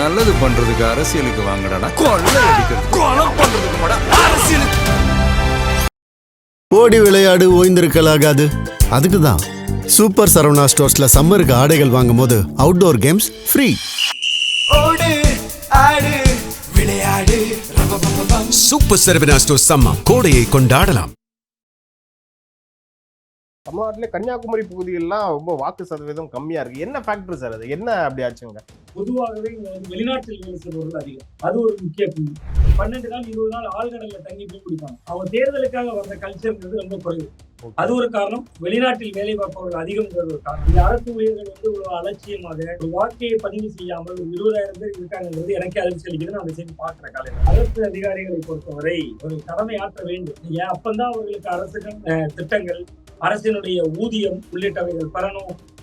நல்லது பண்றதுக்கு அரசியலுக்கு வாங்கடா, கொள்ளை அடிக்கிறது கொலை பண்றதுக்கு மாடா அரசியலுக்கு. ஓடி விளையாடு ஓய்ந்திருக்கலாகாது. அதுக்கு தான் சூப்பர் சரவணா ஸ்டோர்ஸ்ல சம்மருக்கு ஆடைகள் வாங்கும் போது அவுட்டோர் கேம்ஸ் ஃப்ரீ. ஓடு ஆடு விளையாடு. சூப்பர் சரவணா ஸ்டோர்ஸ் சம்மர் கோடையை கொண்டாடலாம். தமிழ்நாட்டிலே கன்னியாகுமரி பகுதிகளெலாம் ரொம்ப வாக்கு சதவீதம் கம்மியா இருக்கு. என்ன ஃபேக்டர் சார் அது? என்ன அப்படி ஆச்சுங்க? பொதுவாகவே இங்க வெளிநாட்டில் வேலை செய்பவர்கள் அதிகம். அது ஒரு முக்கிய புள்ளி. 12 நாள் 20 நாள் ஆழ்கடல்ல தங்கி மீன் பிடிப்பாங்க. அவங்க தேர்தலுக்காக வந்த கல்ச்சர்ங்கிறது ரொம்ப குறைவு. அது ஒரு காரணம். வெளிநாட்டில் வேலை பார்ப்பவர்கள் அதிகம்ங்கிறது ஒரு காரணம். இந்த அரசு ஊழியர்கள் ஒரு அலட்சியமாக ஒரு வாக்கையை பதிவு செய்யாமல் ஒரு 20,000 பேர் இருக்காங்கிறது எனக்கே அதிர்ச்சி அளிக்குது. நான் அதை செய்து பார்க்கிற காலையில் அரசு அதிகாரிகளை பொறுத்தவரை ஒரு கடமை ஆற்ற வேண்டும். ஏன் அப்பந்தான் அவர்களுக்கு அரசுகள் திட்டங்கள், அரசினுடைய ஊதியம் உள்ளிட்டவைகள்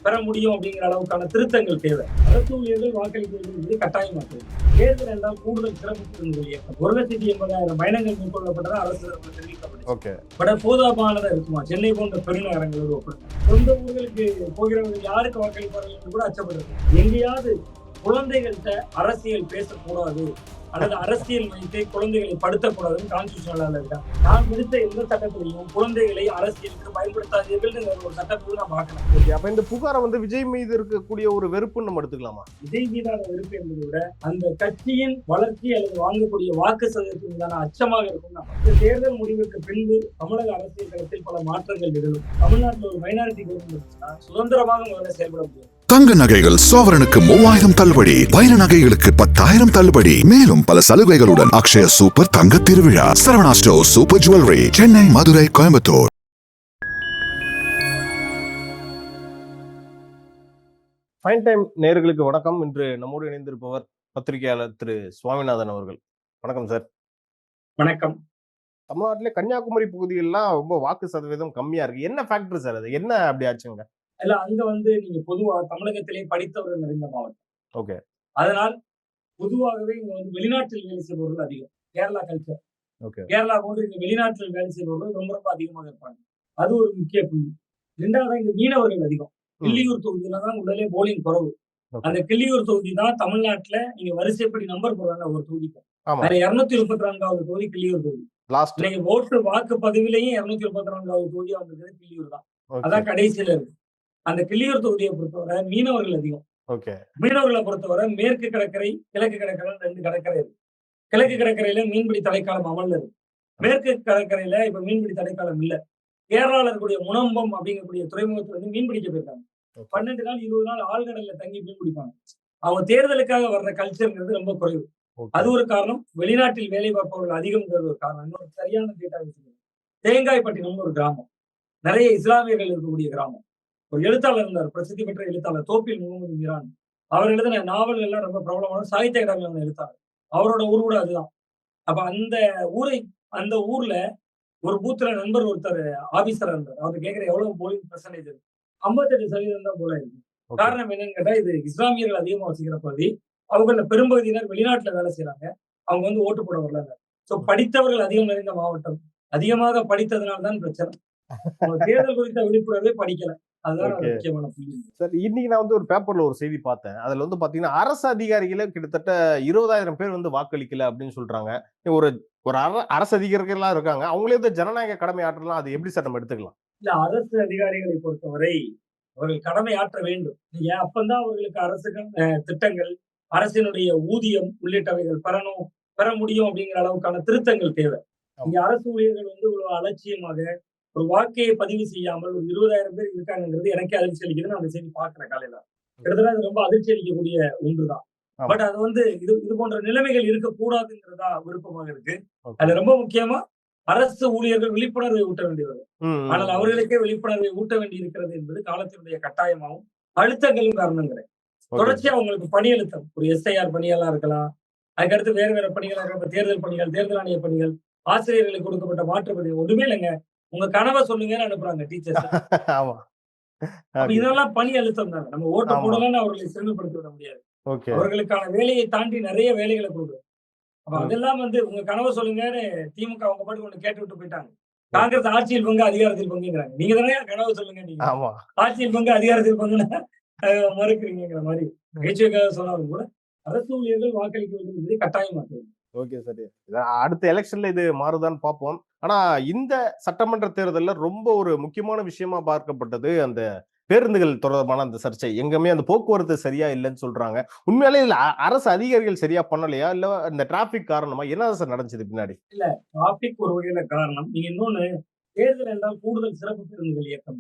பெற முடியும் அப்படிங்கிற அளவுக்கான திருத்தங்கள் தேவை. அரசு ஊழியர்கள் வாக்களிப்பது கட்டாயமாக்குது. தேர்தல் என்றால் கூடுதல் சிறப்பு இயக்கம் 1,80,000 பயணங்கள் மேற்கொள்ளப்பட்டதா அரசு தெரிவிக்கப்பட்டது. போதாமானதா இருக்குமா? சென்னை போன்ற பெருநகரங்களோடு ஒப்பிடுங்க. சொந்த ஊர்களுக்கு போகிறவர்கள் யாருக்கு வாக்களிப்பார்கள் என்று கூட அச்சப்படுறது. எங்கேயாவது குழந்தைகள்கிட்ட அரசியல் பேசக்கூடாது அல்லது அரசியல் வைத்து குழந்தைகளை படுத்தக்கூடாதுன்னு கான்ஸ்டியூஷனல் இருக்கா? நான் விடுத்த எந்த சட்டத்திலையும் குழந்தைகளை அரசியலுக்கு பயன்படுத்தாதீர்கள் ஒரு சட்டத்தையும் நான் பார்க்கலாம். அப்ப இந்த புகாரை விஜய் மீது இருக்கக்கூடிய ஒரு வெறுப்புன்னு நம்ம எடுத்துக்கலாமா? விஜய் மீதான வெறுப்பு என்பதை விட அந்த கட்சியின் வளர்ச்சி அல்லது வாங்கக்கூடிய வாக்கு சதவீதத்தின் மீதான அச்சமாக இருக்கும். இந்த தேர்தல் முடிவுக்கு பின்பு தமிழக அரசியல் களத்தில் பல மாற்றங்கள் நிகழும். தமிழ்நாட்டில் ஒரு மைனாரிட்டி கவர்மெண்ட் சுதந்திரமாக முதல்ல செயல்பட முடியும். தங்க நகைகள் சோவரனுக்கு 3000 தள்ளுபடி, வைர நகைகளுக்கு 10,000 தள்ளுபடி, மேலும் பல சலுகைகளுடன் அக்ஷய சூப்பர் தங்க திருவிழா. Saravana store super jewellery, Chennai, Madurai, Coimbatore. Fine time நேயர்களுக்கு வணக்கம். இன்று நம்மோடு இணைந்திருப்பவர் பத்திரிகையாளர் திரு சுவாமிநாதன் அவர்கள். வணக்கம் சார். வணக்கம். தமிழ்நாட்டிலே கன்னியாகுமரி பகுதிகளெலாம் ரொம்ப வாக்கு சதவீதம் கம்மியா இருக்கு. என்ன ஃபேக்டர் சார் அது? என்ன அப்படி ஆச்சுங்க? இல்ல, அங்க நீங்க பொதுவா தமிழகத்திலே படித்தவர்கள் நிறைந்த மாவட்டம். ஓகே. அதனால் பொதுவாகவே இங்க வெளிநாட்டில் வேலை செய்பவர்கள் அதிகம். கேரளா கல்ச்சர். ஓகே. கேரளா போன்று இங்க வெளிநாட்டில் வேலை செய்பவர்கள் ரொம்ப ரொம்ப அதிகமாக இருப்பாங்க. அது ஒரு முக்கிய புள்ளி. இரண்டாவது, இங்க மீனவர்கள் அதிகம். கிள்ளியூர் தொகுதியில தான் உடனே போலிங் குறவு. அந்த கிள்ளியூர் தொகுதி தான் தமிழ்நாட்டுல நீங்க வரிசைப்படி நம்பர் போடுறாங்க ஒரு தொகுதிக்கு. 234வது தொகுதி கிள்ளியூர் தொகுதி. நீங்க ஓட்டு வாக்கு பதிவிலையும் 234வது தொகுதியா வந்திருக்கிறது கிள்ளியூர் தான். அதான் கடைசியில இருக்கு. அந்த கிள்ளியூர் தொகுதியை பொறுத்தவரை மீனவர்கள் அதிகம். மீனவர்களை பொறுத்தவரை மேற்கு கடற்கரை, கிழக்கு கடற்கரை 2 கடற்கரை இருக்கு. கிழக்கு கடற்கரையில மீன்பிடி தடைக்காலம் அமல்ல இருக்கு. மேற்கு கடற்கரையில இப்ப மீன்பிடி தடைக்காலம் இல்ல. கேரளால இருக்கக்கூடிய முனம்பம் அப்படிங்கக்கூடிய துறைமுகத்துல மீன் பிடிக்க போயிருக்காங்க. 12 நாள் 20 நாள் ஆழ்கடல்ல தங்கி மீன் பிடிப்பாங்க. அவங்க தேர்தலுக்காக வர்ற கல்ச்சர்ங்கிறது ரொம்ப குறைவு. அது ஒரு காரணம். வெளிநாட்டில் வேலை பார்ப்பவர்கள் அதிகம்ங்கிறது ஒரு காரணம். இன்னொரு சரியான டேட்டா தேங்காய்பட்டினம் ஒரு கிராமம், நிறைய இஸ்லாமியர்கள் இருக்கக்கூடிய கிராமம். ஒரு எழுத்தாளர் இருந்தார், பிரசித்தி பெற்ற எழுத்தாளர் தோப்பில் முகமது மீரான். அவர் எழுதின நாவல்கள் எல்லாம் ரொம்ப பிரபலமான சாகித்ய அகாடமி எழுத்தாளர். அவரோட ஊர் கூட அதுதான். அப்ப அந்த ஊர்ல ஒரு பூத்துல நண்பர் ஒருத்தர் ஆபீசரா இருந்தார். அவர் கேட்கிற எவ்வளவு போலிங் பெர்சன்டேஜ் இருக்கு? 58% தான் போல இருக்கு. காரணம் என்னன்னு கேட்டா, இது இஸ்லாமியர்கள் அதிகமா வசிக்கிற பகுதி. அவங்கள பெரும்பகுதியினர் வெளிநாட்டுல வேலை செய்யறாங்க. அவங்க ஓட்டு போட வரல. சோ படித்தவர்கள் அதிகம் நிறைந்த மாவட்டம். அதிகமாக படித்ததுனால தான் பிரச்சனை. தேர்தல் குறித்த விழிப்புணர்வே படிக்கல. சார், இன்னைக்கு நான் ஒரு பேப்பர்ல ஒரு செய்தி பார்த்தேன். அதுல பாத்தீங்கன்னா அரசு அதிகாரிகளே கிட்டத்தட்ட 20,000 பேர் வாக்களிக்கல அப்படின்னு சொல்றாங்க. ஒரு அரசு அதிகாரிகள் இருக்காங்க, அவங்களே ஜனநாயக கடமை ஆற்றலாம். அது எப்படி சார் நம்ம எடுத்துக்கலாம்? இல்ல, அரசு அதிகாரிகளை பொறுத்தவரை அவர்கள் கடமை ஆற்ற வேண்டும். ஏன் அப்பந்தான் அவர்களுக்கு அரசுகள் திட்டங்கள், அரசினுடைய ஊதியம் உள்ளிட்டவைகள் பெற முடியும் அப்படிங்கிற அளவுக்கான திருத்தங்கள் தேவை. இங்க அரசு ஊழியர்கள் ஒரு அலட்சியமாக ஒரு வாக்கையை பதிவு செய்யாமல் ஒரு 20,000 பேர் இருக்காங்கிறது எனக்கே அதிர்ச்சி அளிக்குது. நான் அதை செய்தி பார்க்கிற காலையில கிட்டத்தட்ட அது ரொம்ப அதிர்ச்சி அளிக்கக்கூடிய ஒன்றுதான். பட் அது இது போன்ற நிலைமைகள் இருக்கக்கூடாதுங்கிறதா விருப்பமாக இருக்கு. அது ரொம்ப முக்கியமா அரசு ஊழியர்கள் விழிப்புணர்வை ஊட்ட வேண்டியவர். ஆனால் அவர்களுக்கே விழிப்புணர்வை ஊட்ட வேண்டி இருக்கிறது என்பது காலத்தினுடைய கட்டாயமாகவும் அழுத்தங்களும் காரணங்கிறேன். தொடர்ச்சியா அவங்களுக்கு பணி அழுத்தம், ஒரு SIR பணிகளா இருக்கலாம், அதுக்கடுத்து வேற பணிகளா இருக்கலாம், தேர்தல் பணிகள், தேர்தல் ஆணைய பணிகள், ஆசிரியர்களுக்கு கொடுக்கப்பட்ட மாற்று பணிகள், ஒன்றுமே இல்லைங்க. உங்க கனவை சொல்லுங்கன்னு அனுப்புறாங்க டீச்சர்ஸ். இதெல்லாம் பணி அழுத்தம் தானே. நம்ம ஓட்டு போடலன்னு அவர்களை சிறுமைப்படுத்தி விட முடியாது. அவர்களுக்கான வேலையை தாண்டி நிறைய வேலைகளை கொடுக்குறோம். அப்ப அதெல்லாம் உங்க கனவை சொல்லுங்கன்னு திமுக அவங்க பாட்டு ஒண்ணு கேட்டு விட்டு போயிட்டாங்க. காங்கிரஸ் ஆட்சியில் பங்கு அதிகாரத்தில் பங்குங்கிறாங்க. நீங்க தானே கனவு சொல்லுங்க, நீங்க ஆட்சியில் பங்கு அதிகாரத்தில் பங்குன்னு மறுக்கிறீங்கிற மாதிரி நகைச்சுவைக்காக சொன்னாலும் கூட அரசு ஊழியர்கள் வாக்களிக்க வேண்டும் என்பதை கட்டாயமாக்குது. ஓகே சரி. அடுத்த எலெக்ஷன்ல இது மாறுதான்னு பார்ப்போம். ஆனா இந்த சட்டமன்ற தேர்தல்ல ரொம்ப ஒரு முக்கியமான விஷயமா பார்க்கப்பட்டது அந்த பேருந்துகள் தொடர்பான அந்த சர்ச்சை. எங்கேயுமே அந்த போக்குவரத்து சரியா இல்லன்னு சொல்றாங்க. உண்மையாலே இதுல அரசு அதிகாரிகள் சரியா பண்ணலையா? இல்ல இந்த டிராபிக் காரணமா? என்ன சார் நடந்துச்சு பின்னாடி? டிராபிக் ஒரு வகையில காரணம். நீங்க இன்னொன்னு, தேர்தல் என்றால் கூடுதல் சிறப்பு பேருந்துகள் இயக்கம்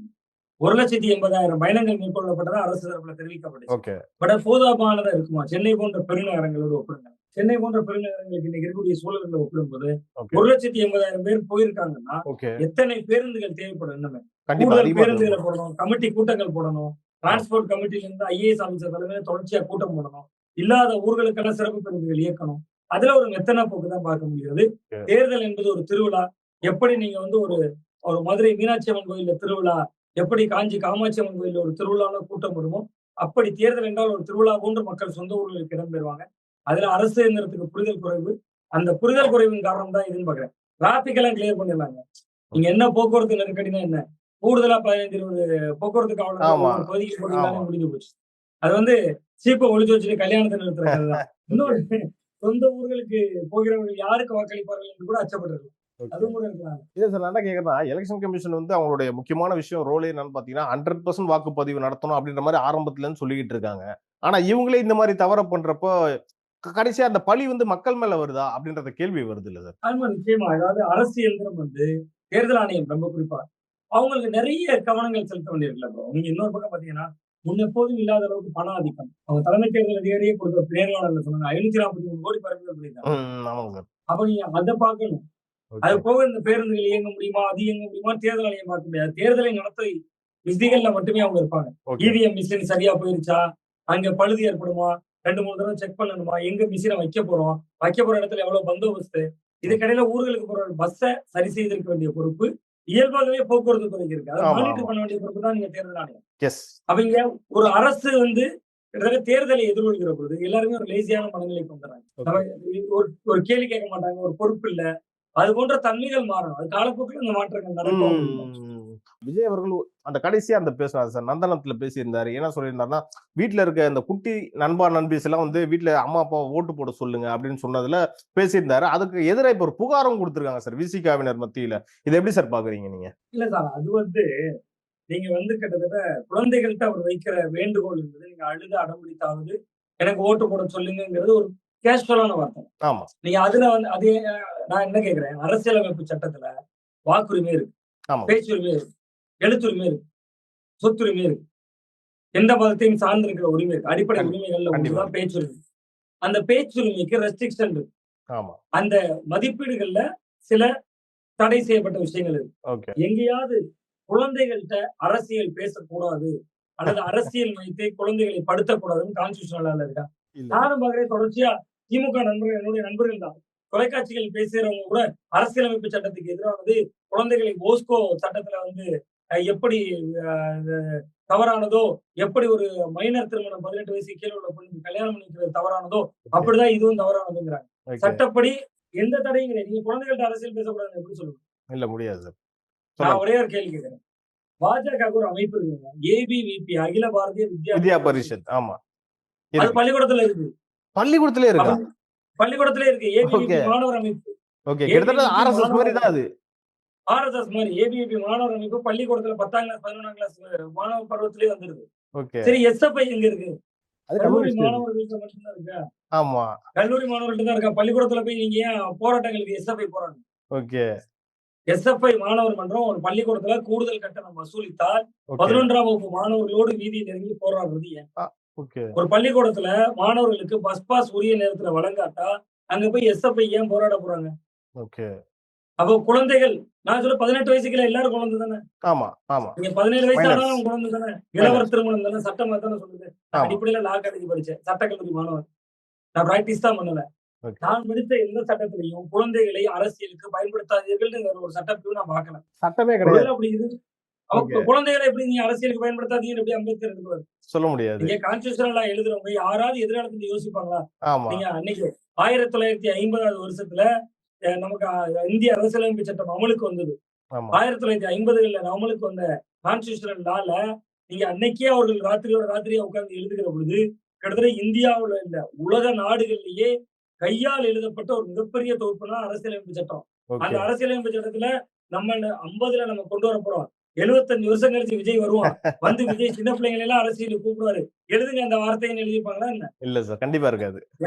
1,80,000 பயணங்கள் மேற்கொள்ளப்பட்டதா அரசு தரப்புல தெரிவிக்கப்பட்டுச்சு. ஓகே. பட் அது போதாமானதா இருக்குமா? சென்னை போன்ற பெருநகரங்களோடு ஒப்பிடுங்க. சென்னை போன்ற பெருநகரங்களுக்கு இன்னைக்கு இருக்கக்கூடிய சூழல்களை ஒப்பிடும்போது ஓகே. 1,80,000 பேர் போயிருக்காங்கன்னா ஓகே. எத்தனை பேருந்துகள் தேவைப்படும்? இன்னுமே கண்டிப்பா கூடுதல் அதிகமா பேருந்துகளை இருக்கும். போடணும், கமிட்டி கூட்டங்கள் போடணும், டிரான்ஸ்போர்ட் கமிட்டில இருந்து IAS ஆபீசர் தலைமையில தொடர்ச்சியா கூட்டம் போடணும், இல்லாத ஊர்களுக்கெல்லாம் சிறப்பு பேருந்துகள் இயக்கணும். அதுல ஒரு மெத்தனா போக்கு தான் பார்க்க முடிகிறது. ஓகே. தேர்தல் என்பது ஒரு திருவிழா. எப்படி நீங்க வந்து ஒரு ஒரு மதுரை மீனாட்சி அம்மன் கோயில்ல திருவிழா, எப்படி காஞ்சி காமாட்சி அம்மன் கோயில்ல ஒரு திருவிழால கூட்டம் வருமோ, அப்படி தேர்தல் என்றால் ஒரு திருவிழா போன்று மக்கள் சொந்த ஊர்களுக்கு இடம்பெறுவாங்க. அதுல அரசு இயந்திரத்துக்கு புரிதல் குறைவு. அந்த புரிதல் குறைவின் காரணம் தான் இதுன்னு பாக்குறேன். டிராபிக் எல்லாம் கிளியர் பண்ணிடலாங்க. நீங்க என்ன போக்குவரத்து நெருக்கடினா என்ன? கூடுதலா 15, 20 போக்குவரத்து காவலர்கள் ஆமா. ஒவ்வொரு பகுதிக்கு போட்டீங்கன்னாலே ஆமா. முடிஞ்சு போச்சு. அது வந்து சீப்ப ஒளிச்சு வச்சுட்டு கல்யாணத்தை நிறுத்துற கதை தான். இன்னொரு சொந்த ஊர்களுக்கு போகிறவர்கள் யாருக்கு வாக்களிப்பார்கள் என்று கூட அச்சப்பட்டிருக்கலாம். அதுவும் கூட இருக்கலாம். இல்ல சார், நான் என்ன கேக்குறேன்னா, எலெக்ஷன் கமிஷன் வந்து அவங்களுடைய முக்கியமான விஷயம் ரோலே என்னன்னு பாத்தீங்கன்னா 100% வாக்குப்பதிவு நடத்தணும் அப்படின்ற மாதிரி ஆரம்பத்துல இருந்து சொல்லிக்கிட்டு இருக்காங்க. ஆனா இவங்களே இந்த மாதிரி தவற பண்றப்போ கடைசியா அந்த பழி வந்து மக்கள் மேல வருதா அப்படின்றத கேள்வி வருது இல்ல சார்? ஆமா, நிச்சயமா. அதாவது அரசு இயந்திரம் வந்து தேர்தல் ஆணையம் ரொம்ப குறிப்பா அவங்களுக்கு நிறைய கவனங்கள் செலுத்த வேண்டியிருக்குல்ல ப்ரோ. நீங்க இன்னொரு பக்கம் பாத்தீங்கன்னா, முன்னெப்போதும் இல்லாத அளவுக்கு பண ஆதிக்கம். அவங்க தலைமை தேர்தல் அதிகாரியே கொடுத்த நேர்காணல்ல சொன்னாங்க 543 கோடி பறிமுதல் பண்ணியிருக்காங்க. ஆமாங்க சார். அப்ப நீங்க அதை பார்க்கணும். அது போக இந்த பேருந்துகள் இயங்க முடியுமா, அது இயங்க முடியுமா, தேர்தல் ஆணையம் பார்க்க முடியாது. தேர்தலை நடத்த விதிகள்ல மட்டுமே அவங்க இருப்பாங்க. ஓகே. EVM மிஷின் சரியா போயிருச்சா, அங்க பழுது ஏற்படுமா, 2, 3 தடவை செக் பண்ணணுமா, எங்க மிஷினை வைக்க போறோம், வைக்க போற இடத்துல எவ்வளவு பந்தோபஸ்து, இதுக்கிடையில ஊர்களுக்கு போற பஸ்ஸை சரி செய்திருக்க வேண்டிய பொறுப்பு இயல்பாகவே போக்குவரத்து துறைக்கு இருக்கு. அதை ஆமா, மானிட்டர் ஆமா. பண்ண வேண்டிய பொறுப்பு தான் நீங்க தேர்தல் ஆணையம். எஸ். அவங்க ஒரு அரசு வந்து கிட்டத்தட்ட தேர்தலை எதிர்கொள்கிற பொழுது எல்லாருமே ஒரு லேசியான மனநிலைக்கு வந்துடுறாங்க. ஒரு கேள்வி கேட்க மாட்டாங்க, ஒரு பொறுப்பு இல்ல. அது போன்ற தன்மைகள் மாறணும். அது காலப்போக்கில் இந்த மாற்றங்கள் நடக்கும். விஜய் அவர்கள் அந்த கடைசியா அந்த பேசினார் சார், நந்தனத்துல பேசியிருந்தாரு. என்ன சொல்லியிருந்தாருன்னா, வீட்டுல இருக்க இந்த குட்டி நண்பா நண்பீஸ் எல்லாம் வந்து வீட்டுல அம்மா அப்பா ஓட்டு போட சொல்லுங்க அப்படின்னு சொன்னதுல பேசியிருந்தாரு. அதுக்கு எதிராக இப்ப ஒரு புகாரும் கொடுத்திருக்காங்க சார் விசிகாவினர் மத்தியில. இதை எப்படி சார் பாக்குறீங்க நீங்க? இல்ல சார், அது வந்து நீங்க வந்து கிட்டத்தட்ட குழந்தைகள்கிட்ட அவர் வைக்கிற வேண்டுகோள் என்பது, நீங்க அழுது அடம்பிடித்தாவது எனக்கு ஓட்டு போட சொல்லுங்கிறது ஒரு கேஷுவலான வார்த்தை. ஆமா. நீங்க அதுல வந்து அது நான் என்ன கேக்குறேன், அரசியலமைப்பு சட்டத்துல வாக்குரிமை இருக்கு, ஆமா. பேச்சுரிமை இருக்கு, எழுத்துரிமை இருக்கு, சொத்துரிமை இருக்கு, எந்த மதத்தையும் சார்ந்திருக்கிற உரிமை இருக்கு. அடிப்படை கண்டிப்பா. உரிமைகள்ல கண்டிப்பா. ஒன்றுதான் பேச்சுரிமை. அந்த பேச்சுரிமைக்கு ரெஸ்ட்ரிக்ஷன் இருக்கு. ஆமா. அந்த மதிப்பீடுகள்ல சில தடை செய்யப்பட்ட விஷயங்கள் இருக்கு. ஓகே. எங்கேயாவது குழந்தைகள்கிட்ட அரசியல் பேசக்கூடாது அல்லது அரசியல் மையத்தை குழந்தைகளை படுத்தக்கூடாதுன்னு கான்ஸ்டிடியூஷனல் இருக்கா? இல்ல. நானும் பாக்குறேன் தொடர்ச்சியா திமுக நண்பர்கள், என்னுடைய நண்பர்கள் தான் தொலைக்காட்சிகள் பேசுறவங்க கூட அரசியலமைப்பு சட்டத்துக்கு எதிரானது, குழந்தைகளை போஸ்கோ சட்டத்துல வந்து எப்படி தவறானதோ, எப்படி ஒரு மைனர் திருமணம் 18 வயசுக்கு கீழே உள்ள பொண்ணுக்கு கல்யாணம் பண்ணிக்கிறது தவறானதோ, அப்படிதான் இதுவும் தவறானதுங்கிறாங்க. ஓகே. சட்டப்படி எந்த தடையும் கிடையாது. நீங்க குழந்தைகள்ட்ட அரசியல் பேசக்கூடாதுன்னு எப்படி சொல்லுங்க? இல்ல முடியாது சார். நான் சொல்லுங்க. ஒரே ஒரு கேள்வி கேட்கிறேன். பாஜக ஒரு அமைப்பு இருக்குங்க, ABVP, அகில பாரதிய வித்யா வித்யா பரிஷத். ஆமா. அது இருக்கு. பள்ளிக்கூடத்துல இருக்கு. பள்ளிக்கூடத்திலே இருக்கா? அப்ப பள்ளிக்கூடத்திலே இருக்கு. ABVP okay. மாணவர் அமைப்பு. ஓகே. கிட்டத்தட்ட ABVP RSS மாதிரி தான் அது. RSS மாதிரி ABVP மாணவர் அமைப்பு பள்ளிக்கூடத்துல 10ஆம் கிளாஸ் 11ஆம் கிளாஸ் மாணவ பருவத்திலே வந்துருது. ஓகே. சரி, SFI எங்க இருக்கு? அது கல்லூரி கம்யூனிஸ்ட். மாணவர்கள்ட்ட மட்டும்தான் இருக்கா? ஆமா. கல்லூரி மாணவர்கள்ட்ட தான் இருக்கா? பள்ளிக்கூடத்துல போய் நீங்க ஏன் போராட்டங்களுக்கு SFI போறாங்க? ஓகே. SFI மாணவர் மன்றம் ஒரு பள்ளிக்கூடத்துல கூடுதல் கட்டணம் வசூலித்தால் ஓகே. 11ஆம் வகுப்பு மாணவர்களோடு வீதியில் இறங்கி போராடுறது ஏன்? ஓகே. ஒரு பள்ளிக்கூடத்துல மாணவர்களுக்கு பஸ் பாஸ் உரிய நேரத்துல வழங்காட்டா அங்க போய் SFI ஏன் போராட போறாங்க? ஓகே. அப்போ குழந்தைகள், நான் சொல்ல 18 வயசுக்குள்ள எல்லாரும் குழந்தை தானே. ஆமா. ஆமா. நீங்க 17 வயசு Minors. ஆனாலும் குழந்தை தானே. இளவர் திருமணம் தானே, சட்டம் தானே சொல்லுது. நான் ஆமா. அடிப்படையில லா காலேஜ் படிச்சேன், சட்டக்கல்லூரி மாணவன். நான் பிராக்டிஸ் தான் பண்ணல. ஓகே. நான் படித்த எந்த சட்டத்திலையும் குழந்தைகளை அரசியலுக்கு பயன்படுத்தாதீர்கள் ஒரு சட்டத்தையும் நான் பார்க்கல. சட்டமே கிடையாது. ஒருவேளை அப்படி இது ஓகே. குழந்தைகளை எப்படி நீங்க அரசியலுக்கு பயன்படுத்தாதீங்கன்னு எப்படி அம்பேத்கர் எடுக்கிறாரு? சொல்ல முடியாது. நீங்க கான்ஸ்டிடியூஷனலா எழுதுறவங்க யாராவது எதிர்காலத்துல யோசிப்பாங்களா? ஆமா. நீங்க அன்னைக்கு 1950வது வருஷத்துல நமக்கு இந்திய அரசியலமைப்பு சட்டம் அமலுக்கு வந்தது. ஆமா. 1950களில் அமலுக்கு வந்த கான்ஸ்டிடியூஷனல் லால நீங்க அன்னைக்கே அவர்கள் ராத்திரியோட ராத்திரியா உட்கார்ந்து எழுதுகிற பொழுது கிட்டத்தட்ட இந்தியாவுல இல்ல உலக நாடுகள்லயே கையால் எழுதப்பட்ட ஒரு மிகப்பெரிய தொகுப்புனா அரசியலமைப்பு சட்டம். அந்த ஓகே. அரசியலமைப்பு சட்டத்துல நம்ம 50ல நம்ம கொண்டு வர போறோம். 75 வருஷம் கழிச்சு விஜய் வருவான். வந்து விஜய் சின்ன பிள்ளைங்களை எல்லாம் அரசியலுக்கு கூப்பிடுவாரு. எழுதுங்க அந்த வார்த்தைன்னு எழுதியிருப்பாங்களா என்ன? இல்ல சார். கண்டிப்பா இருக்காது.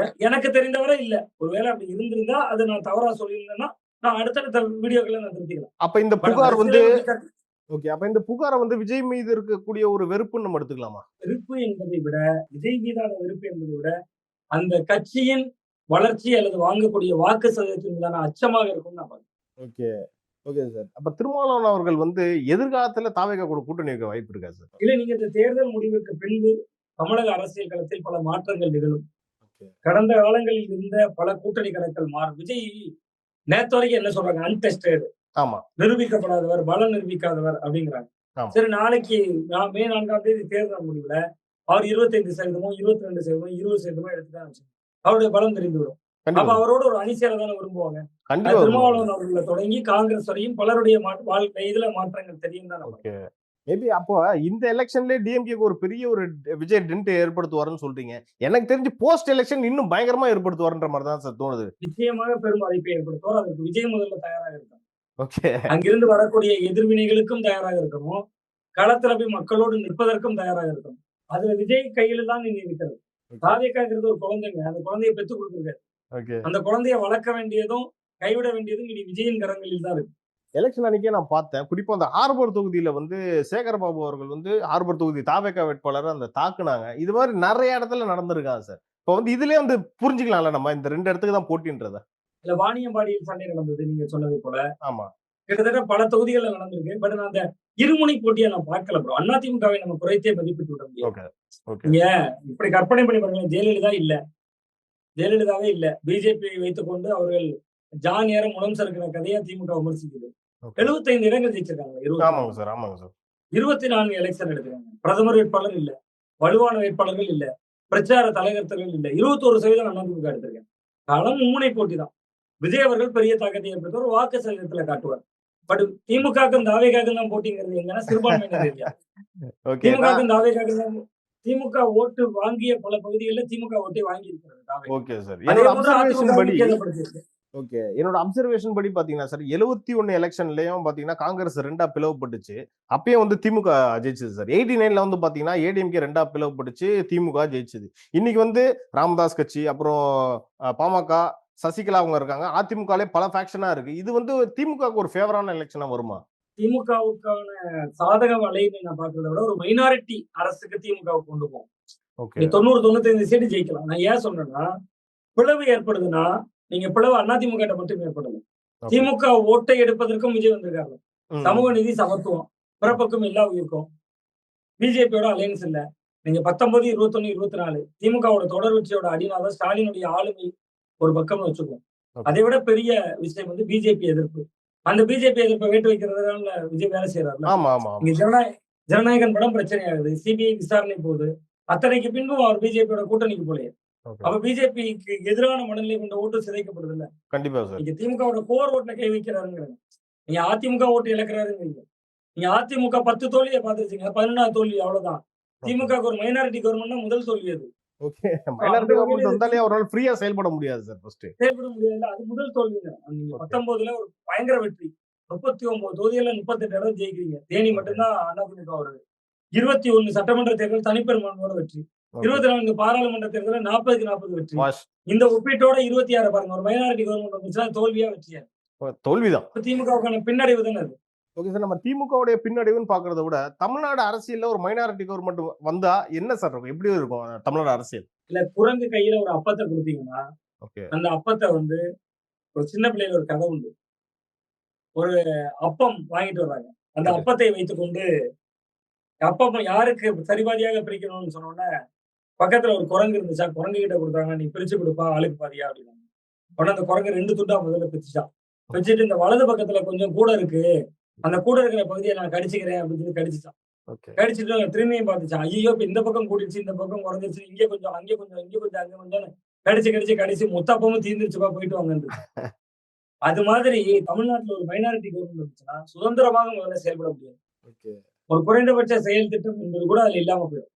எனக்கு தெரிந்தவரை இல்ல. ஒருவேளை அப்படி இருந்திருந்தா அது நான் தவறா சொல்லியிருந்தேன்னா நான் அடுத்தடுத்த வீடியோக்களை நான் திருத்திக்கலாம். அப்ப இந்த பட் புகார் வந்து அரசியலமைப்பு சட்டம் ஓகே. அப்ப இந்த புகார வந்து விஜய் மீது இருக்கக்கூடிய ஒரு வெறுப்புன்னு நம்ம எடுத்துக்கலாமா? வெறுப்பு என்பதை விட விஜய் மீதான வெறுப்பு என்பதை விட அந்த கட்சியின் வளர்ச்சி அல்லது வாங்கக்கூடிய வாக்கு சதவீதத்தின் மீதான அச்சமாக இருக்கும் நான் பார்க்கிறேன். ஓகே. Okay sir. அப்ப திருமாவளவன் அவர்கள் வந்து எதிர்காலத்துல தாவேகா கூட கூட்டணி வைக்க வாய்ப்பு இருக்கா சார்? இல்ல நீங்க இந்த தேர்தல் முடிவுக்கு பின்பு தமிழக அரசியல் களத்தில் பல மாற்றங்கள் நிகழும். ஓகே. கடந்த காலங்களில் இருந்த பல கூட்டணி கணக்குகள் மாறும். விஜய் நேத்து வரைக்கும் என்ன சொல்றாங்க? அன்டெஸ்டட், ஆமா. நிரூபிக்கப்படாதவர், பலம் நிரூபிக்காதவர் அப்படிங்கிறாங்க. ஆமா. சரி, நாளைக்கு மே 4ஆம் தேதி தேர்தல் முடிவுல அவர் 25%, 22%, 20% எடுத்துதான் வச்சு அவருடைய பலம் தெரிந்துவிடும். அப்ப கண்டிப்பா. அவரோட ஒரு அணி சேர தானே விரும்புவாங்க. கண்டிப்பா. திருமாவளவன் அவர்களை தொடங்கி காங்கிரஸ் வரையும் பலருடைய வாழ்க்கை இதுல மாற்றங்கள் தெரியும் தான். ஓகே. மேபி அப்போ இந்த எலெக்ஷன்ல டிஎம்கேக்கு ஒரு பெரிய ஒரு விஜய் டென்ட் ஏற்படுத்துவாருன்னு சொல்றீங்க. எனக்கு தெரிஞ்சு போஸ்ட் எலெக்ஷன் இன்னும் பயங்கரமா ஏற்படுத்துவாருன்ற மாதிரி தான் சார் தோணுது. நிச்சயமாக பெரும் பாதிப்பை ஏற்படுத்துவார். அதற்கு விஜய் முதல்ல தயாராக இருக்கணும். ஓகே. அங்கிருந்து வரக்கூடிய எதிர்வினைகளுக்கும் தயாராக இருக்கணும். களத்துல போய் மக்களோடு நிற்பதற்கும் தயாராக இருக்கணும். அதுல விஜய் கையில தான் நீங்க இருக்கிறது. தாவேகாங்கிறது ஒரு குழந்தைங்க. அந்த குழந்தையை பெற்றுக் கொடுக்குறது. ஓகே. அந்த குழந்தையை வளர்க்க வேண்டியதும் கைவிட வேண்டியதும் இனி விஜயின் கரங்களில் தான் இருக்கு. எலெக்ஷன் அன்னைக்கே நான் பார்த்தேன். குறிப்பா அந்த ஹார்பர் தொகுதியில வந்து சேகர்பாபு அவர்கள் வந்து ஹார்பர் தொகுதி தாவேகா வேட்பாளரை அந்த தாக்குனாங்க. இது மாதிரி நிறைய இடத்துல நடந்திருக்காங்க சார். இப்போ வந்து இதுலயே வந்து புரிஞ்சுக்கலாம்ல நம்ம இந்த 2 இடத்துக்கு தான் போட்டின்றத. இல்ல வாணியம்பாடியில் சண்டை நடந்தது நீங்க சொன்னதை போல. ஆமா. கிட்டத்தட்ட பல தொகுதிகள்ல நடந்திருக்கு. பட் நான் அந்த இருமுனை போட்டியை நான் பார்க்கல ப்ரோ. அதிமுகவை நம்ம குறைத்தே மதிப்பிட்டு விட முடியும். ஓகே. ஓகே. நீங்க இப்படி கற்பனை பண்ணி பாருங்க. ஜெயலலிதா இல்ல, ஜெயலலிதாவே இல்ல. பிஜேபியை வைத்துக் கொண்டு அவர்கள் ஜான் ஏரம் முலம் சறுக்கிற கதையா திமுக விமர்சிக்குது. 75 இடங்கள் ஜெயிச்சிருக்காங்க. ஆமாங்க சார். ஆமாங்க சார். 24 எலெக்ஷன் எடுக்கிறாங்க. பிரதமர் வேட்பாளர் இல்ல, வலுவான வேட்பாளர்கள் இல்ல, பிரச்சார தலைகர்த்தர்கள் இல்ல. 21% அதிமுக எடுத்திருக்காங்க. களம் மும்முனை போட்டி தான். விஜய் அவர்கள் பெரிய தாக்கத்தை ஏற்படுத்துவார், வாக்கு சதவீதத்துல காட்டுவார். பட் திமுகவுக்கும் தாவேகாவுக்கும் தான் போட்டிங்கிறது எங்கன்னா சிறுபான்மையினர் ஏரியா. ஓகே. திமுகவுக்கும் தாவேகாவுக்கும் தான். திமுக ஓட்டு வாங்கிய பல பகுதிகளில் திமுக ஓட்டை வாங்கி இருக்கிறது தாவேகா. Okay sir. அதே என்னோட போன்று அப்சர்வேஷன் படி அதிமுக கேள்விப்படுத்தியிருக்கு. ஓகே. என்னோட அப்சர்வேஷன் படி பாத்தீங்கன்னா சார் 71 எலெக்ஷன்லயும் பாத்தீங்கன்னா காங்கிரஸ் 2ஆ பிளவுபட்டுச்சு. அப்பயும் வந்து திமுக ஜெயிச்சது சார். 89ல வந்து பாத்தீங்கன்னா ஏடிஎம்கே 2ஆ பிளவுபட்டுச்சு, திமுக ஜெயிச்சது. இன்னைக்கு வந்து ராமதாஸ் கட்சி, அப்புறம் பாமக, சசிகலா அவங்க இருக்காங்க. அதிமுகலே பல ஃபேக்ஷனா இருக்கு. இது வந்து திமுகவுக்கு ஒரு ஃபேவரான எலெக்ஷனா வருமா? திமுகவுக்கான சாதக வலைன்னு நான் பாக்குறத விட ஒரு மைனாரிட்டி அரசுக்கு திமுகவுக்கு கொண்டு போகும். ஓகே. 90-95 சீட்டு ஜெயிக்கலாம். நான் ஏன் சொல்றேன்னா, பிளவு ஏற்படுதுன்னா நீங்க பிளவு அதிமுக மட்டும் ஏற்படல. திமுக ஓட்டை எடுப்பதற்கும் விஜய் வந்திருக்காரு. சமூக நீதி, சமத்துவம், பிறப்புக்கும் எல்லா உயிருக்கும். பிஜேபியோட அலையன்ஸ் இல்ல. நீங்க 19, 21, 24 திமுகவோட தொடர் வெற்றியோட அடிநாதம் ஸ்டாலினுடைய ஆளுமை ஒரு பக்கம் வச்சுக்குவோம். அதை விட பெரிய விஷயம் வந்து பிஜேபி எதிர்ப்பு. அந்த பிஜேபி எதிர்ப்பை வேட்டு வைக்கிறதுனால விஜய் வேலை செய்யறாரு. ஆமா ஆமா. இங்க ஜனநாயகன் படம் பிரச்சனை ஆகுது. சிபிஐ விசாரணை போகுது. அத்தனைக்கு பின்பும் அவர் பிஜேபியோட கூட்டணிக்கு போலையே. அப்ப பிஜேபிக்கு எதிரான மனநிலை கொண்ட ஓட்டு சிதைக்கப்படுது இல்ல. கண்டிப்பா சார். நீங்க திமுகவோட கோர் ஓட்டுல கை வைக்கிறாருங்கிறாங்க. நீங்க அதிமுக ஓட்டு இழக்கிறாருங்கிறீங்க. நீங்க அதிமுக 10 தோல்வியை பார்த்துருச்சீங்க. 11வது தோல்வி அவ்வளவுதான். திமுக ஒரு மைனாரிட்டி கவர்மெண்ட்னா முதல் தோல்வி அது. ஓகே. மைனாரிட்டி கவர்மெண்ட் வந்தாலே அவரால் ஃப்ரீயா செயல்பட முடியாது சார். ஃபர்ஸ்ட் செயல்பட முடியாது. அது முதல் தோல்விங்க. நீங்க 19ல ஒரு பயங்கர வெற்றி. 39 தொகுதிகள்ல 38 இடம் ஜெயிக்கிறீங்க. தேனி மட்டும்தான் அதிமுக வருது. 21 சட்டமன்ற தேர்தல் தனிப்பெரும்பான்மையோட வெற்றி. 24 பாராளுமன்ற தேர்தல 40க்கு 40 வெற்றி. இந்த ஒப்பீட்டோட 26 பாருங்க. ஒரு மைனாரிட்டி கவர்மெண்ட் வந்துச்சுன்னா தோல்வியா வெற்றியா? தோல்விதான். திமுகவுக்கான பின்னடைவு தானே அது. Okay sir. நம்ம திமுகவுடைய பின்னடைவுன்னு பாக்குறத விட தமிழ்நாடு அரசியல்ல ஒரு மைனாரிட்டி கவர்மெண்ட் வந்தா என்ன சார் இருக்கும்? எப்படி இருக்கும் தமிழ்நாடு அரசியல்? இல்ல, குரங்கு கையில ஒரு அப்பத்தை கொடுத்தீங்கன்னா ஓகே. அந்த அப்பத்தை வந்து ஒரு சின்ன பிள்ளையில ஒரு கதை உண்டு. ஒரு அப்பம் வாங்கிட்டு வர்றாங்க. அந்த அப்பத்தை வைத்துக் கொண்டு அப்பம் யாருக்கு சரிபாதியாக பிரிக்கணும்னு சொன்னோன்னே பக்கத்துல ஒரு குரங்கு இருந்துச்சா, குரங்கு கிட்ட கொடுத்தாங்க, நீ பிரிச்சு கொடுப்பா ஆளுக்கு பாதியா அப்படின்னாங்க. உடனே அந்த குரங்கு 2 துண்டா முதல்ல பிரிச்சுட்டான். பிரிச்சுட்டு இந்த வலது பக்கத்துல கொஞ்சம் கூட இருக்கு, அந்த கூட இருக்கிற பகுதியை நான் கடிச்சுக்கிறேன் அப்படின்னு சொல்லி கடிச்சிட்டான். கடிச்சிட்டு திரும்பியும் பார்த்துச்சான். ஐயோ, இப்ப இந்த பக்கம் கூட்டிடுச்சு, இந்த பக்கம் குறைஞ்சிருச்சு, இங்கே கொஞ்சம் அங்கே கொஞ்சம் இங்கே கொஞ்சம் அங்கே கொஞ்சம் கடிச்சு மொத்தப்பமும் தீர்ந்துருச்சுப்பா, போயிட்டு வாங்க. அது மாதிரி தமிழ்நாட்டுல ஒரு மைனாரிட்டி கவர்மெண்ட் இருந்துச்சுன்னா சுதந்திரமாக முதல்ல செயல்பட முடியாது. ஒரு குறைந்தபட்ச செயல் திட்டம் என்பது கூட அதுல இல்லாம போயிடும்.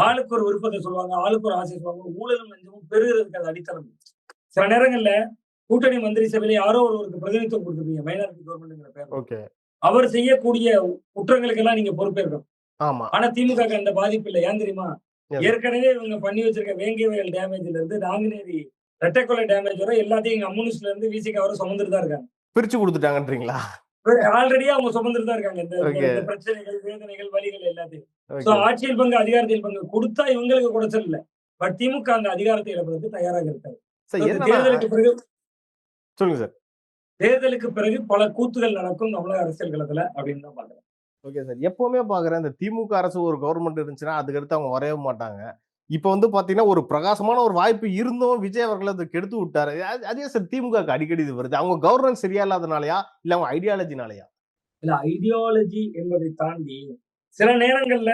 ஆளுக்கு ஒரு விருப்பத்தை சொல்லுவாங்க, ஆளுக்கு ஒரு ஆசை சொல்லுவாங்க. ஊழலும் லஞ்சமும் பெருகிறதுக்கு அது அடித்தளம். சில நேரங்கள்ல கூட்டணி மந்திரி சபையில யாரோ ஒருவருக்கு பிரதிநிதித்துவம் கொடுத்துருப்பீங்க, மைனாரிட்டி கவர்மெண்ட்ங்கிற பேர். ஓகே. அவர் செய்யக்கூடிய குற்றங்களுக்கு எல்லாம் நீங்க பொறுப்பேற்கணும். ஆமா. ஆனா திமுக அந்த பாதிப்பு இல்லை. ஏன் தெரியுமா? Yes. ஏற்கனவே இவங்க பண்ணி வச்சிருக்க வேங்கை வயல் டேமேஜ்ல இருந்து நாங்குநேரி ரெட்டைக்கொலை டேமேஜ் வரை எல்லாத்தையும் எங்க அம்முனிஸ்ட்ல இருந்து விசிக வரை சுமந்துட்டு தான் இருக்காங்க. பிரிச்சு கொடுத்துட்டாங்கன்றீங்களா? ஆல்ரெடியா அவங்க சுமந்துட்டு தான் இருக்காங்க Okay. இந்த பிரச்சனைகள், வேதனைகள், வலிகள் எல்லாத்தையும். Okay. சோ ஆட்சியில் பங்கு, அதிகாரத்தில் பங்கு கொடுத்தா இவங்களுக்கு குறைச்சல் இல்ல. பட் திமுக அந்த அதிகாரத்தை இழப்பதற்கு தயாராக இருக்காது. சார் So, என்னன்னா தேர்தலுக்கு பிறகு சொல்லுங்க சார். தேர்தலுக்கு பிறகு பல கூத்துகள் நடக்கும் தமிழக அரசியல் களத்துல அப்படின்னு தான் பாக்குறேன். Okay sir. எப்பவுமே பாக்குறேன் இந்த திமுக அரசு ஒரு கவர்மெண்ட் இருந்துச்சுன்னா அதுக்கு அடுத்து அவங்க வரையவே மாட்டாங்க. இப்ப வந்து பாத்தீங்கன்னா ஒரு பிரகாசமான ஒரு வாய்ப்பு இருந்தும் விஜய் அவர்கள் அதை கெடுத்து விட்டாரு. அதே சார் திமுக அடிக்கடி இது வருது. அவங்க கவர்னன்ஸ் சரியா இல்லாதனாலயா இல்ல அவங்க ஐடியாலஜினாலயா? இல்ல ஐடியாலஜி என்பதை தாண்டி சில நேரங்கள்ல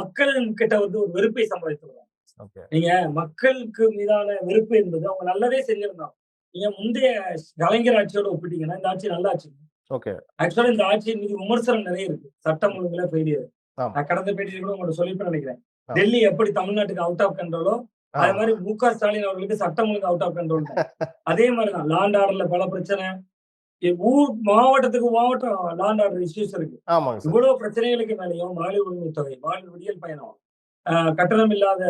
மக்கள் கிட்ட வந்து ஒரு வெறுப்பை சம்பாதித்து வராங்க. ஓகே. நீங்க மக்களுக்கு மீதான வெறுப்பு என்பது அவங்க நல்லதே செஞ்சிருந்தாங்க. நீங்க முந்தைய கலைஞர் ஆட்சியோட ஒப்பிட்டீங்கன்னா இந்த ஆட்சி நல்ல ஆட்சி. ஓகே. ஆக்சுவலா இந்த ஆட்சியின் மீது விமர்சனம் நிறைய இருக்கு. சட்டம் ஒழுங்குல ஃபெயிலியர். ஆமா. நான் கடந்த பேட்டியில் கூட உங்கள்ட்ட சொல்லிப்பேன் நினைக்கிறேன். ஆமா. டெல்லி எப்படி தமிழ்நாட்டுக்கு அவுட் ஆஃப் கண்ட்ரோலோ அதே மாதிரி மு.க. ஸ்டாலின் அவர்களுக்கு சட்டம் ஒழுங்கு அவுட் ஆஃப் கண்ட்ரோல். அதே மாதிரிதான் லாண்ட் ஆர்டர்ல பல பிரச்சனை. ஊர் மாவட்டத்துக்கு மாவட்டம் லாண்ட் ஆர்டர் இஷ்யூஸ் இருக்கு. ஆமாங்க சார். இவ்வளவு பிரச்சனைகளுக்கு மேலேயும் மகளிர் உரிமை தொகை, மகளிர் விடியல் பயணம், கட்டணம் இல்லாத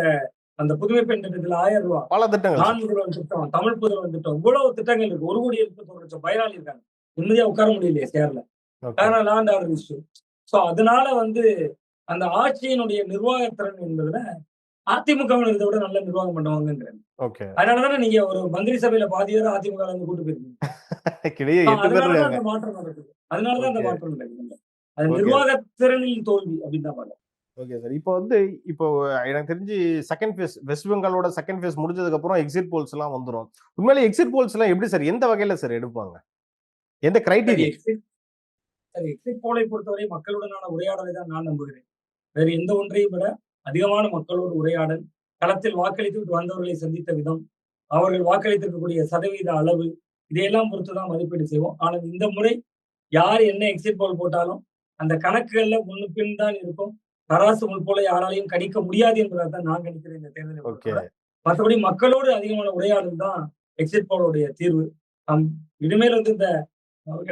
அந்த புதுமை பெண் திட்டத்துல 1000 ரூபாய், பல திட்டங்கள். நான் முதல்வன் திட்டம், தமிழ் புதல்வன் திட்டம், இவ்வளவு திட்டங்கள் இருக்கு. 1,71,00,000 பயனாளி இருக்காங்க. நிம்மதியா உட்கார முடியலையே சேர்ல. ஓகே. அதனால லாண்ட் ஆர்டர் இஷ்யூ. சோ அதனால வந்து அந்த ஆட்சியினுடைய நிர்வாகத்திறன் என்பதுல அதிமுகவினர் இதை விட நல்ல நிர்வாகம் பண்ணுவாங்கங்கிறேன். ஓகே. அதனாலதானே நீங்க ஒரு மந்திரி சபையில பாதி பேர் அதிமுக இருந்து கூட்டு போயிருக்கீங்க. கிடையே 8 பேர் அதனாலதான் இருக்காங்க. அந்த மாற்றம் நடக்குது. அதனாலதான் அந்த ஓகே. மாற்றம் நடக்குது. அது ஓகே. நிர்வாகத்திறனில் தோல்வி அப்படின்னு தான் பாருங்க. Okay sir. இப்போ வந்து இப்போ எனக்கு தெரிஞ்சு செகண்ட் ஃபேஸ் வெஸ்ட் பெங்காலோட செகண்ட் ஃபேஸ் முடிஞ்சதுக்கு அப்புறம் எக்ஸிட் போல்ஸ் எல்லாம் வந்துரும். உண்மையிலே எக்ஸிட் போல்ஸ் எல்லாம் எப்படி சார் எந்த வகையில சார் எடுப்பாங்க? எந்த சரி, கிரைட்டீரியா? எக்ஸிட் போலை பொறுத்தவரை மக்களுடனான உரையாடலை தான் நான் நம்புகிறேன். வேறு எந்த ஒன்றையும் விட அதிகமான மக்களோடு உரையாடல், களத்தில் வாக்களித்து விட்டு வந்தவர்களை சந்தித்த விதம், அவர்கள் வாக்களித்திருக்கக்கூடிய சதவீத அளவு, இதையெல்லாம் பொறுத்துதான் மதிப்பீடு செய்வோம். ஆனால் இந்த முறை யார் என்ன எக்ஸிட் போல் போட்டாலும் அந்த கணக்குகள்ல முன்னு பின் தான் இருக்கும். தராசு முள் போல யாராலையும் கணிக்க முடியாது என்பதை தான் நான் கணிக்கிறேன் இந்த தேர்தலை ஓகே. பொறுத்தவரை. மற்றபடி மக்களோடு அதிகமான உரையாடல் தான் எக்ஸிட் போலுடைய தீர்வு. இனிமேல் வந்து இந்த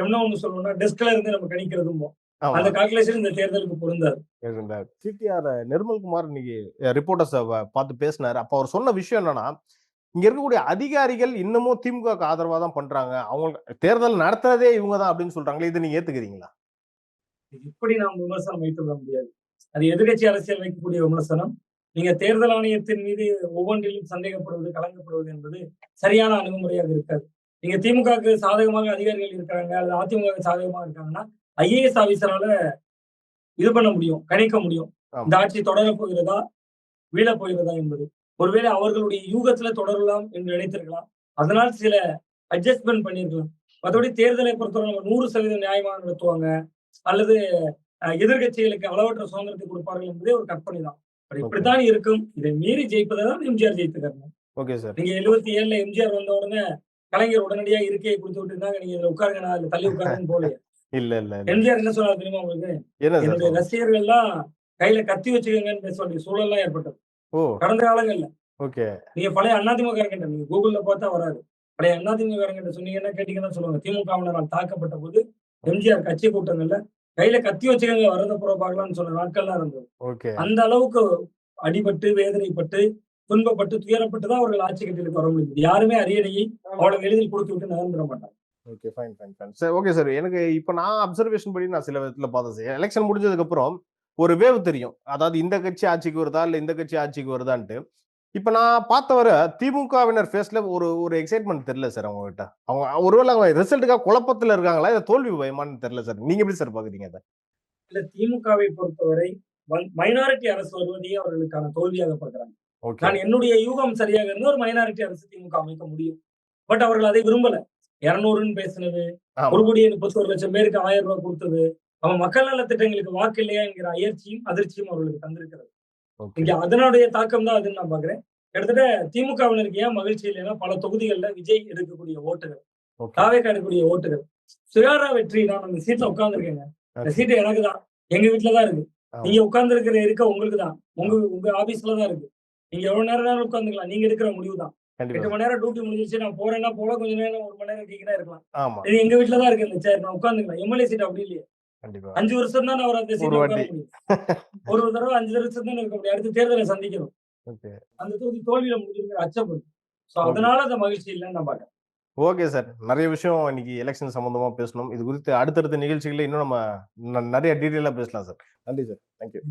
என்ன ஒண்ணு சொல்லணும்னா டெஸ்க்ல இருந்து நம்ம கணிக்கிறதும் ஆமா. அந்த கால்குலேஷன் இந்த தேர்தலுக்கு பொருந்தாது. இருந்தார். சிடிஆர் நிர்மல்குமார் இன்னைக்கு ரிப்போர்ட்டர்ஸ் பார்த்து பேசினாரு. அப்ப அவர் சொன்ன விஷயம் என்னன்னா, இங்க இருக்கக்கூடிய அதிகாரிகள் இன்னமும் திமுக ஆதரவா தான் பண்றாங்க. அவங்க தேர்தல் நடத்துறதே இவங்க தான் அப்படின்னு சொல்றாங்களே. இதை நீங்க ஏத்துக்கிறீங்களா? இப்படி நாம் விமர்சனம் வைத்துவிட முடியாது. அது எதிர்க்கட்சி அரசியல் வைக்கக்கூடிய விமர்சனம். நீங்க தேர்தல் ஆணையத்தின் மீது ஒவ்வொன்றிலும் சந்தேகப்படுவது, கலங்கப்படுவது என்பது சரியான அணுகுமுறையாக இருக்காது. நீங்க திமுகவுக்கு சாதகமாக அதிகாரிகள் இருக்கிறாங்க அல்லது அதிமுக சாதகமாக இருக்காங்கன்னா ஐஏஎஸ் ஆபீசரால இது பண்ண முடியும், கணிக்க முடியும். ஆமா. இந்த ஆட்சி தொடரப் போகிறதா, வீழப் போகிறதா என்பது. ஒருவேளை அவர்களுடைய யூகத்துல தொடரலாம் என்று நினைத்திருக்கலாம். அதனால் சில அட்ஜஸ்ட்மெண்ட் பண்ணிருக்கலாம். மற்றபடி தேர்தலை பொறுத்தவரை நம்ம 100% நியாயமாக நடத்துவாங்க அல்லது எதிர்கட்சிகளுக்கு அளவற்ற சுதந்திரத்தை கொடுப்பார்கள் என்பதே ஒரு கற்பனை தான். இப்படித்தான் இருக்கும். இதை மீறி ஜெயிப்பதான் எம்ஜிஆர் ஜெயித்துக்காரணும். Okay sir. நீங்க 77ல எம்ஜிஆர் வந்த உடனே கலைஞர் உடனடியாக இருக்கையை கொடுத்து விட்டு இருந்தாங்க, நீங்க இதுல உட்காருங்க, நான் இதுல தள்ளி உட்காருன்னு போல. இல்ல இல்ல இல்ல. எம்ஜிஆர் என்ன சொன்னார் தெரியுமா உங்களுக்கு? என்ன சார் என்னுடைய ரசிகர்கள் எல்லாம் கையில கத்தி வச்சுக்கோங்கன்னு பேச வேண்டிய சூழல் எல்லாம் ஏற்பட்டது ஓ கடந்த காலங்கள்ல. ஓகே. நீங்க பழைய அதிமுக நீங்க கூகுள்ல பார்த்தா வராது. பழைய அதிமுக சொன்னீங்கன்னா கேட்டீங்கன்னா சொல்லுவாங்க, திமுகவினரால் தாக்கப்பட்ட போது எம்ஜிஆர் கட்சி கூட்டங்கள்ல கையில கத்தி வச்சுக்கோங்க வரத புற பார்க்கலாம்னு சொன்ன நாட்கள்லாம் இருந்தது. ஓகே. அந்த அளவுக்கு அடிபட்டு, வேதனைப்பட்டு, துன்பப்பட்டு, துயரப்பட்டுதான் அவர்கள் ஆட்சி கட்டிலுக்கு வர முடியுது. யாருமே அரியணையை அவ்வளவு எளிதில் கொடுத்து விட்டு நகர்ந்துட மாட்டாங்க. Okay fine fine fine sir. Okay sir. எனக்கு இப்போ நான் அப்சர்வேஷன் படி நான் சில விதத்துல பார்த்தேன் சார். எலெக்ஷன் முடிஞ்சதுக்கு அப்புறம் ஒரு வேவ் தெரியும். அதாவது இந்த கட்சி ஆட்சிக்கு வருதா இல்ல இந்த கட்சி ஆட்சிக்கு வருதான்ட்டு. இப்ப நான் பார்த்த வர திமுகவினர் ஃபேஸ்ல ஒரு எக்ஸைட்மெண்ட் தெரியல சார் அவங்க கிட்ட. அவங்க ஒருவேளை அவங்க ரிசல்ட்டுக்காக குழப்பத்துல இருக்காங்களா இல்ல தோல்வி பயமான்னு தெரியல சார். நீங்க எப்படி சார் பாக்குறீங்க அதை? இல்ல, திமுகவை பொறுத்தவரை மைனாரிட்டி அரசு வருவதையே அவர்களுக்கான தோல்வியாக பார்க்கிறாங்க. ஓகே. நான் என்னுடைய யூகம் சரியாக இருந்தா ஒரு மைனாரிட்டி அரசு திமுக அமைக்க முடியும். பட் அவர்கள் அதை விரும்பல. 200ன்னு பேசினது, ஆமா. 1,31,00,000 பேருக்கு 1000 ரூபாய் கொடுத்தது, அவன் மக்கள் நல திட்டங்களுக்கு வாக்கு இல்லையா என்கிற அயற்சியும் அதிர்ச்சியும் அவர்களுக்கு தந்திருக்கிறது. ஓகே. இங்க அதனுடைய தாக்கம் தான் அதுன்னு நான் பாக்குறேன். கிட்டத்தட்ட திமுகவினருக்கு ஏன் மகிழ்ச்சி இல்லைன்னா பல தொகுதிகள்ல விஜய் எடுக்கக்கூடிய ஓட்டுகள், ஓகே. தாவேக்கா எடுக்கக்கூடிய ஓட்டுகள், சுயாரா வெற்றி. நான் அந்த சீட்ல உட்கார்ந்துருக்கேங்க. இந்த சீட்டு எனக்கு தான், எங்க வீட்டுலதான் இருக்கு. ஆமா. நீங்க உட்கார்ந்து இருக்கிற இருக்க உங்களுக்கு தான். உங்க ஆபீஸ்ல தான் இருக்கு. நீங்க எவ்வளவு நேரம் உட்காந்துக்கலாம். நீங்க எடுக்கிற முடிவு தான். 8 கண்டிப்பா. மணி நேரம் டியூட்டி முடிஞ்சிருச்சு. நான் போறேன்னா போலாம். கொஞ்ச நேரம் 1 மணி நேரம் கீழே இருக்கலாம். ஆமா. இது எங்க வீட்ல தான் இருக்கு இந்த சேர். நான் உட்காந்துக்கலாம். எம்எல்ஏ சீட் அப்படி இல்லையே. கண்டிப்பா. 5 வருஷம் தான் அவர் அந்த ஒரு சீட்ல உட்கார வாட்டி. முடியும். ஒரு தடவை 5 வருஷம் தான் இருக்க முடியும். அடுத்த தேர்தலை சந்திக்கணும். ஓகே. அந்த தொகுதி தோல்வியில முடிஞ்சிருக்கிற அச்சம் இருக்கு. So okay. அதனால அந்த மகிழ்ச்சி இல்லைன்னு நான் பாக்குறேன். Okay sir. நிறைய விஷயம் இன்னைக்கு எலெக்ஷன் சம்பந்தமா பேசணும். இது குறித்து அடுத்தடுத்த நிகழ்ச்சிகள்ல இன்னும் நம்ம நிறைய டீட்டெயிலா பேசலாம் சார். நன்றி சார். தேங்க்யூ.